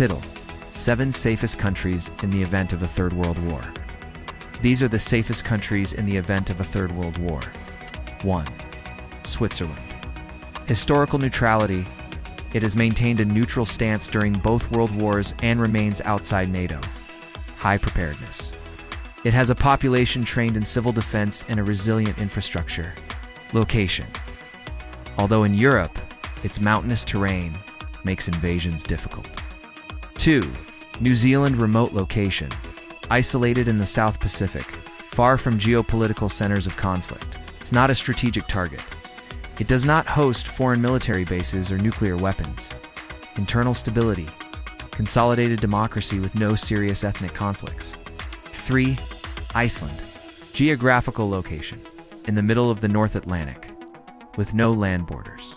Title: 7 safest countries in the event of a Third World War. These are the safest countries in the event of a Third World War. 1. Switzerland. Historical neutrality. It has maintained a neutral stance during both world wars and remains outside NATO. High preparedness. It has a population trained in civil defense and a resilient infrastructure. Location. Although in Europe, its mountainous terrain makes invasions difficult. 2. New Zealand. Remote location. Isolated in the South Pacific, far from geopolitical centers of conflict. It's not a strategic target. It does not host foreign military bases or nuclear weapons. Internal stability. Consolidated democracy with no serious ethnic conflicts. 3. Iceland. Geographical location. In the middle of the North Atlantic, with no land borders.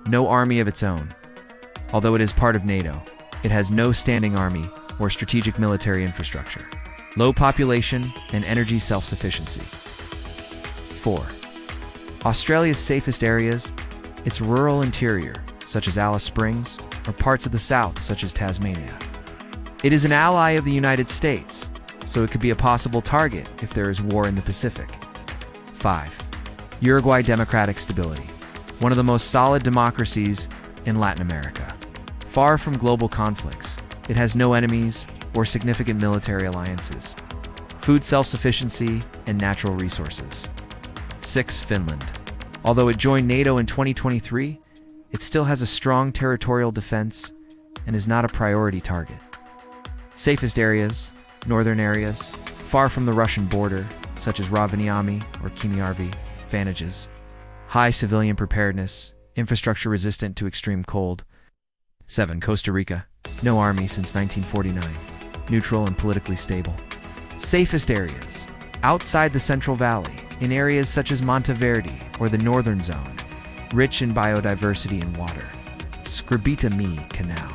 No army of its own. Although it is part of NATO, it has no standing army or strategic military infrastructure. Low population and energy self-sufficiency. 4. Australia's safest areas, its rural interior, such as Alice Springs, or parts of the south, such as Tasmania. It is an ally of the United States, so it could be a possible target if there is war in the Pacific. 5. Uruguay. Democratic stability. One of the most solid democracies in Latin America. Far from global conflicts, it has no enemies or significant military alliances. Food self-sufficiency and natural resources. 6. Finland. Although it joined NATO in 2023, it still has a strong territorial defense and is not a priority target. Safest areas, northern areas, far from the Russian border, such as Rovaniemi or Kemiarvi. Advantages: high civilian preparedness, infrastructure resistant to extreme cold. 7. Costa Rica. No army since 1949. Neutral and politically stable. Safest areas: outside the Central Valley, in areas such as Monteverde or the Northern Zone, rich in biodiversity and water. Scribita Mi Canal.